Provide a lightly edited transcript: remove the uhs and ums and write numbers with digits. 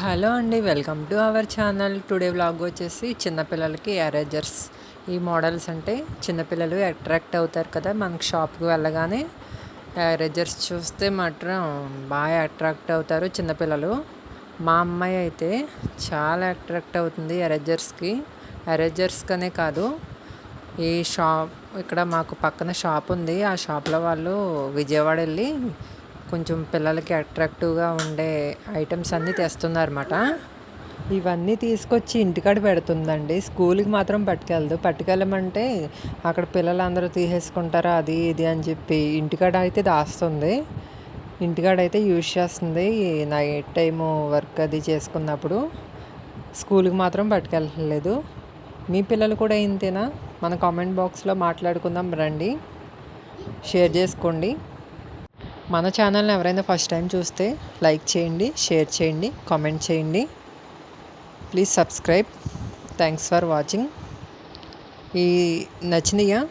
Hello అండి, welcome to our channel. Today vlog వచ్చేసి చిన్నపిల్లలకి ఎరేజర్స్. ఈ మోడల్స్ అంటే చిన్నపిల్లలు అట్రాక్ట్ అవుతారు కదా, మనకు షాప్కి వెళ్ళగానే ఎరేజర్స్ చూస్తే మాత్రం బాగా అట్రాక్ట్ అవుతారు చిన్నపిల్లలు. మా అమ్మాయి అయితే చాలా అట్రాక్ట్ అవుతుంది ఎరేజర్స్కి. ఎరేజర్స్కనే కాదు, ఈ షాప్ ఇక్కడ మాకు పక్కన షాప్ ఉంది. ఆ షాప్లో వాళ్ళు విజయవాడ వెళ్ళి కొంచెం పిల్లలకి అట్రాక్టివ్గా ఉండే ఐటమ్స్ అన్నీ తెస్తున్నారన్నమాట. ఇవన్నీ తీసుకొచ్చి ఇంటికాడ పెడుతుందండి. స్కూల్కి మాత్రం పట్టుకెళ్ళమంటే అక్కడ పిల్లలందరూ తీసేసుకుంటారా అది ఇది అని చెప్పి ఇంటికాడ అయితే దాస్తుంది. ఇంటికాడ అయితే యూజ్ చేస్తుంది నైట్ టైము వర్క్ అది చేసుకున్నప్పుడు. స్కూల్కి మాత్రం పట్టుకెళ్ళలేదు. మీ పిల్లలు కూడా ఇంతేనా? మన కామెంట్ బాక్స్లో మాట్లాడుకుందాం రండి, షేర్ చేసుకోండి. మన ఛానల్ని ఎవరైనా ఫస్ట్ టైం చూస్తే లైక్ చేయండి, షేర్ చేయండి, కామెంట్ చేయండి. Please subscribe. Thanks for watching. ఈ నచ్చినాయా?